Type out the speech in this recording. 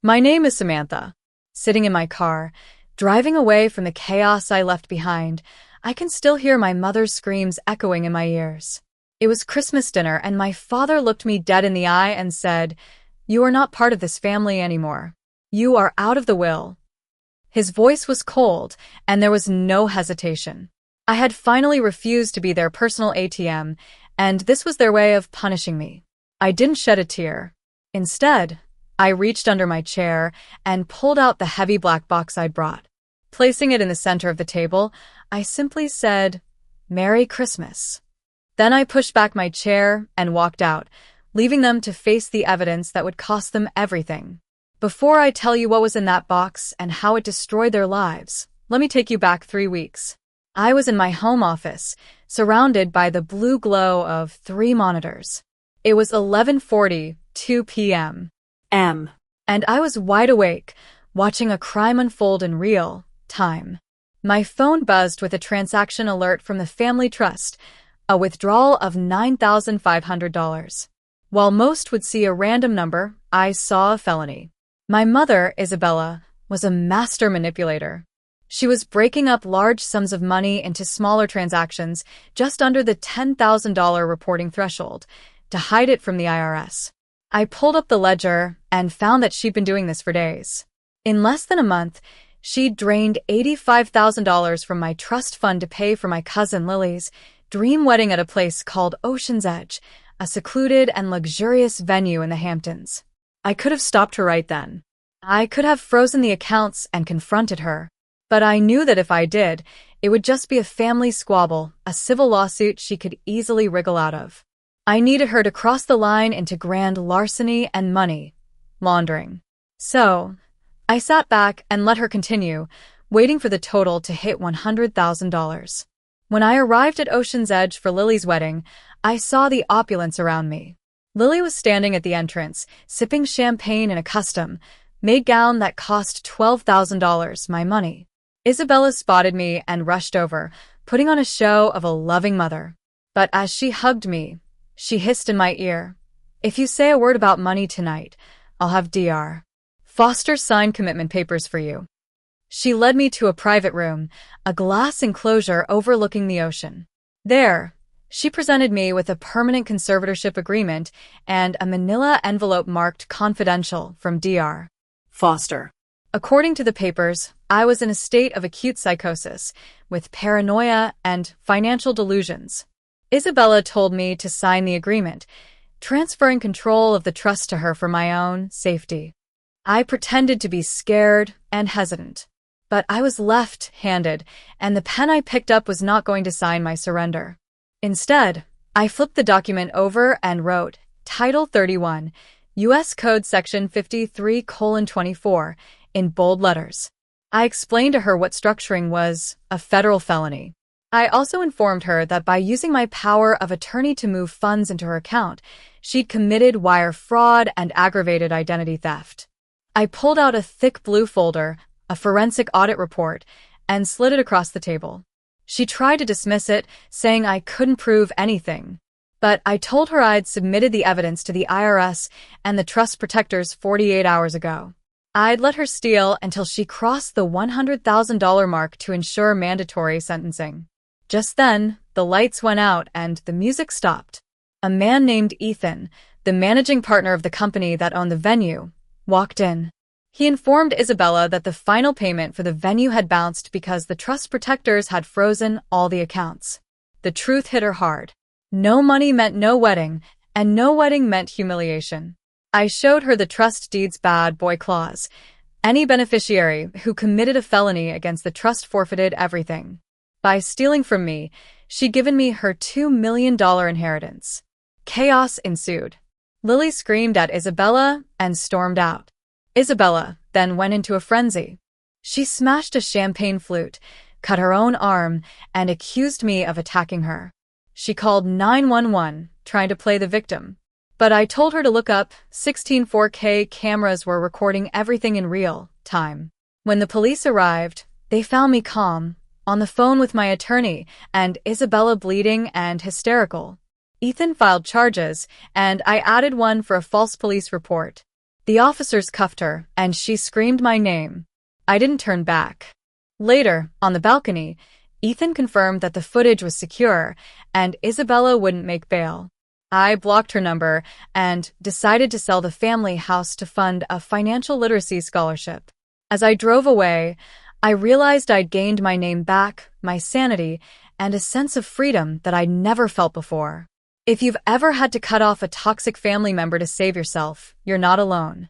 My name is Samantha. Sitting in my car, driving away from the chaos I left behind, I can still hear my mother's screams echoing in my ears. It was Christmas dinner, and my father looked me dead in the eye and said, "You are not part of this family anymore. You are out of the will." His voice was cold, and there was no hesitation. I had finally refused to be their personal ATM, and this was their way of punishing me. I didn't shed a tear. Instead, I reached under my chair and pulled out the heavy black box I'd brought. Placing it in the center of the table, I simply said, "Merry Christmas." Then I pushed back my chair and walked out, leaving them to face the evidence that would cost them everything. Before I tell you what was in that box and how it destroyed their lives, let me take you back 3 weeks. I was in my home office, surrounded by the blue glow of 3 monitors. It was 11:42 p.m. And I was wide awake, watching a crime unfold in real time. My phone buzzed with a transaction alert from the family trust, a withdrawal of $9,500. While most would see a random number, I saw a felony. My mother, Isabella, was a master manipulator. She was breaking up large sums of money into smaller transactions just under the $10,000 reporting threshold to hide it from the IRS. I pulled up the ledger and found that she'd been doing this for days. In less than a month, she'd drained $85,000 from my trust fund to pay for my cousin Lily's dream wedding at a place called Ocean's Edge, a secluded and luxurious venue in the Hamptons. I could have stopped her right then. I could have frozen the accounts and confronted her. But I knew that if I did, it would just be a family squabble, a civil lawsuit she could easily wriggle out of. I needed her to cross the line into grand larceny and money laundering. So, I sat back and let her continue, waiting for the total to hit $100,000. When I arrived at Ocean's Edge for Lily's wedding, I saw the opulence around me. Lily was standing at the entrance, sipping champagne in a custom-made gown that cost $12,000, my money. Isabella spotted me and rushed over, putting on a show of a loving mother. But as she hugged me, she hissed in my ear, "If you say a word about money tonight, I'll have Dr. Foster sign commitment papers for you." She led me to a private room, a glass enclosure overlooking the ocean. There, she presented me with a permanent conservatorship agreement and a manila envelope marked confidential from Dr. Foster. According to the papers, I was in a state of acute psychosis, with paranoia and financial delusions. Isabella told me to sign the agreement, transferring control of the trust to her for my own safety. I pretended to be scared and hesitant, but I was left-handed, and the pen I picked up was not going to sign my surrender. Instead, I flipped the document over and wrote, Title 31, U.S. Code Section 53:24, in bold letters. I explained to her what structuring was a federal felony. I also informed her that by using my power of attorney to move funds into her account, she'd committed wire fraud and aggravated identity theft. I pulled out a thick blue folder, a forensic audit report, and slid it across the table. She tried to dismiss it, saying I couldn't prove anything. But I told her I'd submitted the evidence to the IRS and the trust protectors 48 hours ago. I'd let her steal until she crossed the $100,000 mark to ensure mandatory sentencing. Just then, the lights went out and the music stopped. A man named Ethan, the managing partner of the company that owned the venue, walked in. He informed Isabella that the final payment for the venue had bounced because the trust protectors had frozen all the accounts. The truth hit her hard. No money meant no wedding, and no wedding meant humiliation. I showed her the trust deed's bad boy clause. Any beneficiary who committed a felony against the trust forfeited everything. By stealing from me, she'd given me her $2 million inheritance. Chaos ensued. Lily screamed at Isabella and stormed out. Isabella then went into a frenzy. She smashed a champagne flute, cut her own arm, and accused me of attacking her. She called 911, trying to play the victim. But I told her to look up. 16 4K cameras were recording everything in real time. When the police arrived, they found me calm, on the phone with my attorney, and Isabella bleeding and hysterical. Ethan filed charges, and I added one for a false police report. The officers cuffed her, and she screamed my name. I didn't turn back. Later, on the balcony, Ethan confirmed that the footage was secure and Isabella wouldn't make bail. I blocked her number and decided to sell the family house to fund a financial literacy scholarship. As I drove away, I realized I'd gained my name back, my sanity, and a sense of freedom that I'd never felt before. If you've ever had to cut off a toxic family member to save yourself, you're not alone.